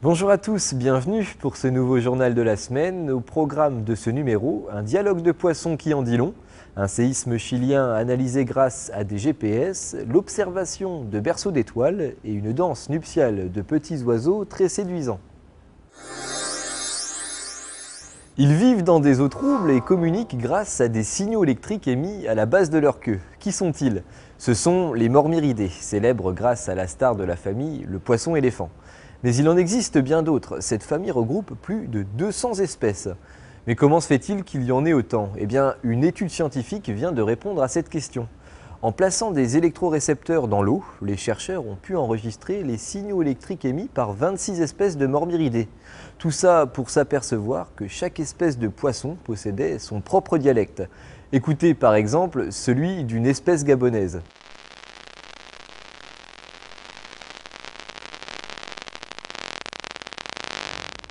Bonjour à tous, bienvenue pour ce nouveau journal de la semaine. Au programme de ce numéro, un dialogue de poissons qui en dit long, un séisme chilien analysé grâce à des GPS, l'observation de berceaux d'étoiles et une danse nuptiale de petits oiseaux très séduisants. Ils vivent dans des eaux troubles et communiquent grâce à des signaux électriques émis à la base de leur queue. Qui sont-ils? Ce sont les mormyridés, célèbres grâce à la star de la famille, le poisson-éléphant. Mais il en existe bien d'autres. Cette famille regroupe plus de 200 espèces. Mais comment se fait-il qu'il y en ait autant? Eh bien, une étude scientifique vient de répondre à cette question. En plaçant des électrorécepteurs dans l'eau, les chercheurs ont pu enregistrer les signaux électriques émis par 26 espèces de mormyridés. Tout ça pour s'apercevoir que chaque espèce de poisson possédait son propre dialecte. Écoutez par exemple celui d'une espèce gabonaise.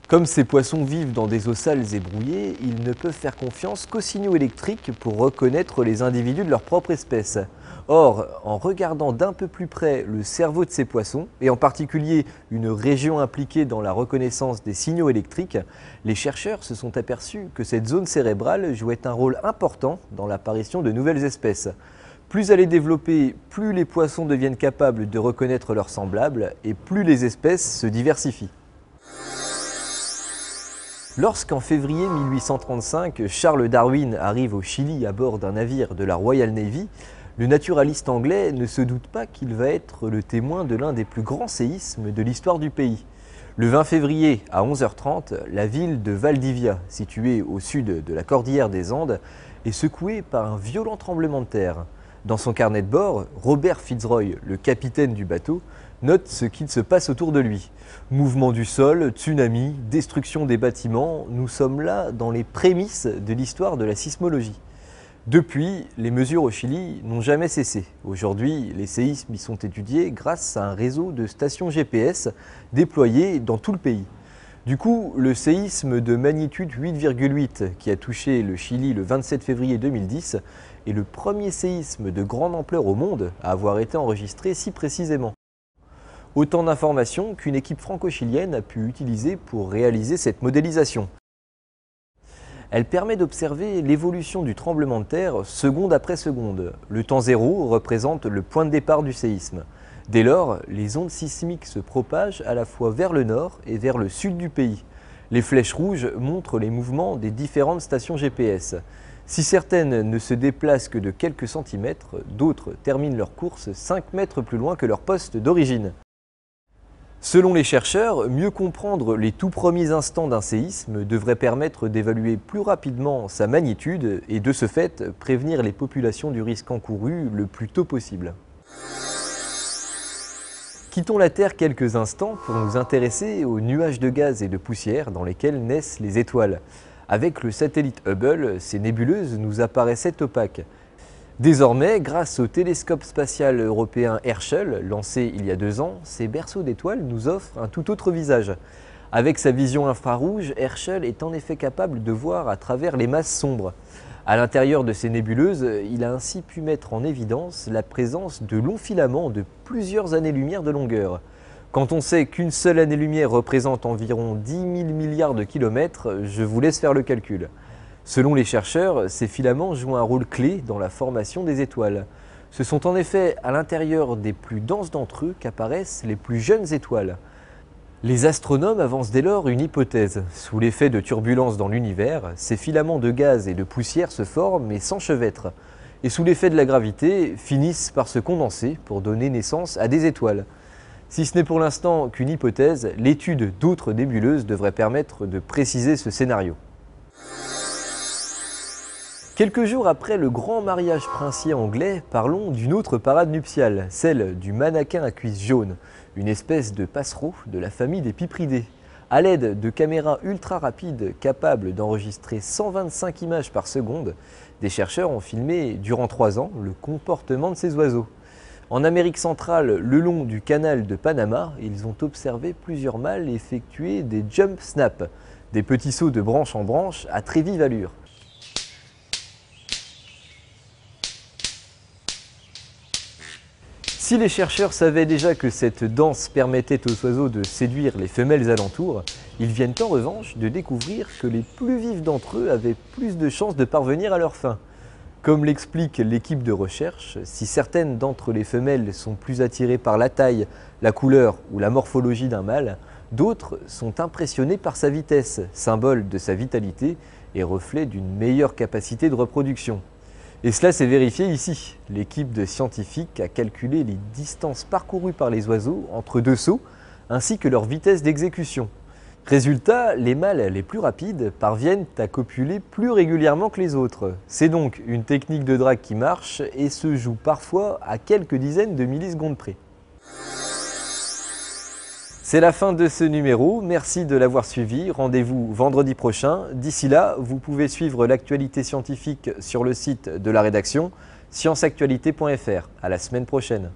Comme ces poissons vivent dans des eaux sales et brouillées, ils ne peuvent faire confiance qu'aux signaux électriques pour reconnaître les individus de leur propre espèce. Or, en regardant d'un peu plus près le cerveau de ces poissons, et en particulier une région impliquée dans la reconnaissance des signaux électriques, les chercheurs se sont aperçus que cette zone cérébrale jouait un rôle important dans l'apparition de nouvelles espèces. Plus elle est développée, plus les poissons deviennent capables de reconnaître leurs semblables et plus les espèces se diversifient. Lorsqu'en février 1835, Charles Darwin arrive au Chili à bord d'un navire de la Royal Navy, le naturaliste anglais ne se doute pas qu'il va être le témoin de l'un des plus grands séismes de l'histoire du pays. Le 20 février à 11h30, la ville de Valdivia, située au sud de la cordillère des Andes, est secouée par un violent tremblement de terre. Dans son carnet de bord, Robert Fitzroy, le capitaine du bateau, note ce qu'il se passe autour de lui. Mouvement du sol, tsunami, destruction des bâtiments, nous sommes là dans les prémices de l'histoire de la sismologie. Depuis, les mesures au Chili n'ont jamais cessé. Aujourd'hui, les séismes y sont étudiés grâce à un réseau de stations GPS déployées dans tout le pays. Du coup, le séisme de magnitude 8,8 qui a touché le Chili le 27 février 2010 est le premier séisme de grande ampleur au monde à avoir été enregistré si précisément. Autant d'informations qu'une équipe franco-chilienne a pu utiliser pour réaliser cette modélisation. Elle permet d'observer l'évolution du tremblement de terre seconde après seconde. Le temps zéro représente le point de départ du séisme. Dès lors, les ondes sismiques se propagent à la fois vers le nord et vers le sud du pays. Les flèches rouges montrent les mouvements des différentes stations GPS. Si certaines ne se déplacent que de quelques centimètres, d'autres terminent leur course 5 mètres plus loin que leur poste d'origine. Selon les chercheurs, mieux comprendre les tout premiers instants d'un séisme devrait permettre d'évaluer plus rapidement sa magnitude et de ce fait prévenir les populations du risque encouru le plus tôt possible. Quittons la Terre quelques instants pour nous intéresser aux nuages de gaz et de poussière dans lesquels naissent les étoiles. Avec le satellite Hubble, ces nébuleuses nous apparaissaient opaques. Désormais, grâce au télescope spatial européen Herschel, lancé il y a 2 ans, ces berceaux d'étoiles nous offrent un tout autre visage. Avec sa vision infrarouge, Herschel est en effet capable de voir à travers les masses sombres. À l'intérieur de ces nébuleuses, il a ainsi pu mettre en évidence la présence de longs filaments de plusieurs années-lumière de longueur. Quand on sait qu'une seule année-lumière représente environ 10 000 milliards de kilomètres, je vous laisse faire le calcul. Selon les chercheurs, ces filaments jouent un rôle clé dans la formation des étoiles. Ce sont en effet à l'intérieur des plus denses d'entre eux qu'apparaissent les plus jeunes étoiles. Les astronomes avancent dès lors une hypothèse. Sous l'effet de turbulences dans l'univers, ces filaments de gaz et de poussière se forment mais s'enchevêtrent. Et sous l'effet de la gravité, finissent par se condenser pour donner naissance à des étoiles. Si ce n'est pour l'instant qu'une hypothèse, l'étude d'autres nébuleuses devrait permettre de préciser ce scénario. Quelques jours après le grand mariage princier anglais, parlons d'une autre parade nuptiale, celle du mannequin à cuisses jaunes, une espèce de passereau de la famille des pipridés. À l'aide de caméras ultra rapides capables d'enregistrer 125 images par seconde, des chercheurs ont filmé durant 3 ans le comportement de ces oiseaux. En Amérique centrale, le long du canal de Panama, ils ont observé plusieurs mâles effectuer des jump snaps, des petits sauts de branche en branche à très vive allure. Si les chercheurs savaient déjà que cette danse permettait aux oiseaux de séduire les femelles alentours, ils viennent en revanche de découvrir que les plus vifs d'entre eux avaient plus de chances de parvenir à leur fin. Comme l'explique l'équipe de recherche, si certaines d'entre les femelles sont plus attirées par la taille, la couleur ou la morphologie d'un mâle, d'autres sont impressionnées par sa vitesse, symbole de sa vitalité et reflet d'une meilleure capacité de reproduction. Et cela s'est vérifié ici. L'équipe de scientifiques a calculé les distances parcourues par les oiseaux entre deux sauts, ainsi que leur vitesse d'exécution. Résultat, les mâles les plus rapides parviennent à copuler plus régulièrement que les autres. C'est donc une technique de drague qui marche et se joue parfois à quelques dizaines de millisecondes près. C'est la fin de ce numéro, merci de l'avoir suivi, rendez-vous vendredi prochain. D'ici là, vous pouvez suivre l'actualité scientifique sur le site de la rédaction, scienceactualité.fr. À la semaine prochaine.